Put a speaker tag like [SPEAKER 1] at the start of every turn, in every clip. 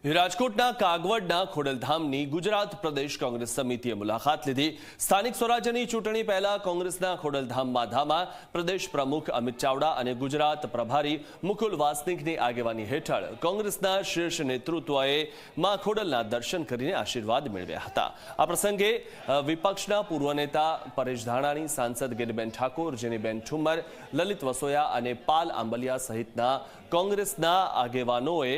[SPEAKER 1] રાજકોટના કાગવડના ખોડલધામની ગુજરાત પ્રદેશ કોંગ્રેસ સમિતિએ મુલાકાત લીધી। સ્થાનિક સ્વરાજ્યની ચૂંટણી પહેલા કોંગ્રેસના ખોડલધામ માધામાં પ્રદેશ પ્રમુખ અમિત ચાવડા અને ગુજરાત પ્રભારી મુકુલ વાસનિકની આગેવાની હેઠળ કોંગ્રેસના શીર્ષ નેતૃત્વએ મા ખોડલના દર્શન કરીને આશીર્વાદ મેળવ્યા હતા। આ પ્રસંગે વિપક્ષના પૂર્વ નેતા પરેશ ધાનાણી, સાંસદ ગિરીબેન ઠાકોર, જેનીબેન ઠુમ્મર, લલિત વસોયા અને પાલ આંબલિયા સહિતના કોંગ્રેસના આગેવાનોએ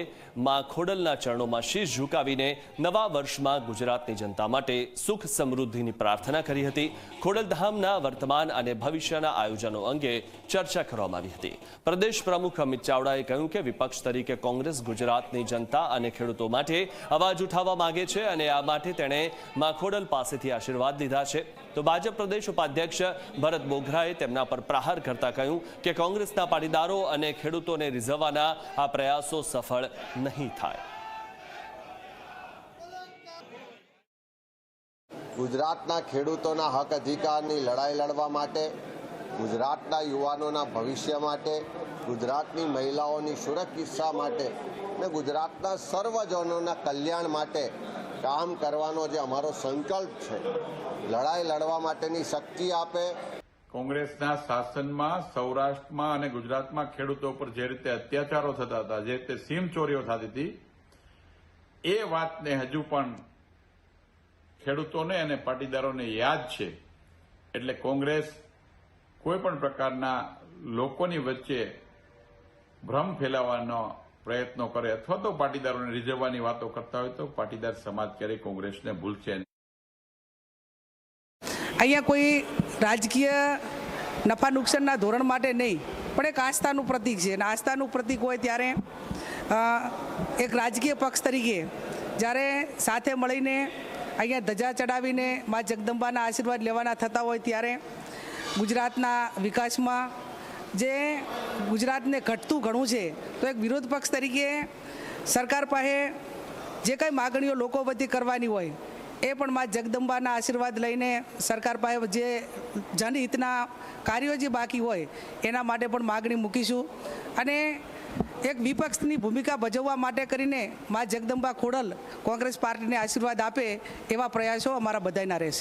[SPEAKER 1] મા ખોડલના ચરણોમાં શીશ ઝુકાવીને નવા વર્ષમાં ગુજરાતની જનતા માટે સુખ સમૃદ્ધિની પ્રાર્થના કરી હતી। ખોડલધામના વર્તમાન અને ભવિષ્યના આયોજનો અંગે ચર્ચા કરવામાં આવી હતી। પ્રદેશ પ્રમુખ અમિત ચાવડાએ કહ્યું કે વિપક્ષ તરીકે કોંગ્રેસ ગુજરાતની જનતા અને ખેડૂતો માટે અવાજ ઉઠાવવા માંગે છે અને આ માટે તેણે મા ખોડલ પાસેથી આશીર્વાદ લીધા છે। તો ભાજપ પ્રદેશ ઉપાધ્યક્ષ ભરત બોઘરાએ તેમના પર પ્રહાર કરતા કહ્યું કે કોંગ્રેસના પાટીદારો અને ખેડૂતોને રીઝવવાના આ પ્રયાસો સફળ નહીં થાય।
[SPEAKER 2] ગુજરાતના ખેડૂતોના હક અધિકારની લડાઈ લડવા માટે, ગુજરાતના યુવાનોના ભવિષ્ય માટે, ગુજરાતની મહિલાઓની સુરક્ષા માટે અને ગુજરાતના સર્વજનોના કલ્યાણ માટે કામ કરવાનો જે અમારો સંકલ્પ છે, લડાઈ લડવા માટેની શક્તિ આપે।
[SPEAKER 3] કોંગ્રેસના શાસનમાં સૌરાષ્ટ્રમાં અને ગુજરાતમાં ખેડૂતો પર જે રીતે અત્યાચારો થતા હતા, જે રીતે સીમચોરીઓ થતી હતી, એ વાતને હજુ પણ ખેડૂતોને અને પાટીદારોને યાદ છે। એટલે કોંગ્રેસ કોઈ પણ પ્રકારના લોકોની વચ્ચે ભ્રમ ફેલાવવાનો પ્રયત્નો કરે અથવા તો પાટીદારોને રીઝવવાની વાતો કરતા હોય તો પાટીદાર સમાજ ક્યારેય કોંગ્રેસને ભૂલશે નહીં।
[SPEAKER 4] અહીંયા કોઈ રાજકીય નફા નુકસાનના ધોરણ માટે નહીં, પણ એક આસ્થાનું પ્રતીક છે અને આસ્થાનું પ્રતીક હોય ત્યારે એક રાજકીય પક્ષ તરીકે જ્યારે સાથે મળીને અહીંયા ધજા ચડાવીને મા જગદંબાના આશીર્વાદ લેવાના થતા હોય ત્યારે ગુજરાતના વિકાસમાં જે ગુજરાતને ઘટતું ઘણું છે, તો એક વિરોધ પક્ષ તરીકે સરકાર પાસે જે કંઈ માગણીઓ લોકો વતી કરવાની હોય એ પણ મા જગદંબાના આશીર્વાદ લઈને સરકાર પાસે જે જનહિતના કાર્યો જે બાકી હોય એના માટે પણ માગણી મૂકીશું અને એક વિપક્ષની ભૂમિકા ભજવવા માટે કરીને મા જગદંબા ખોડલ કોંગ્રેસ પાર્ટીને આશીર્વાદ આપે એવા પ્રયાસો અમારા બધાના રહેશે।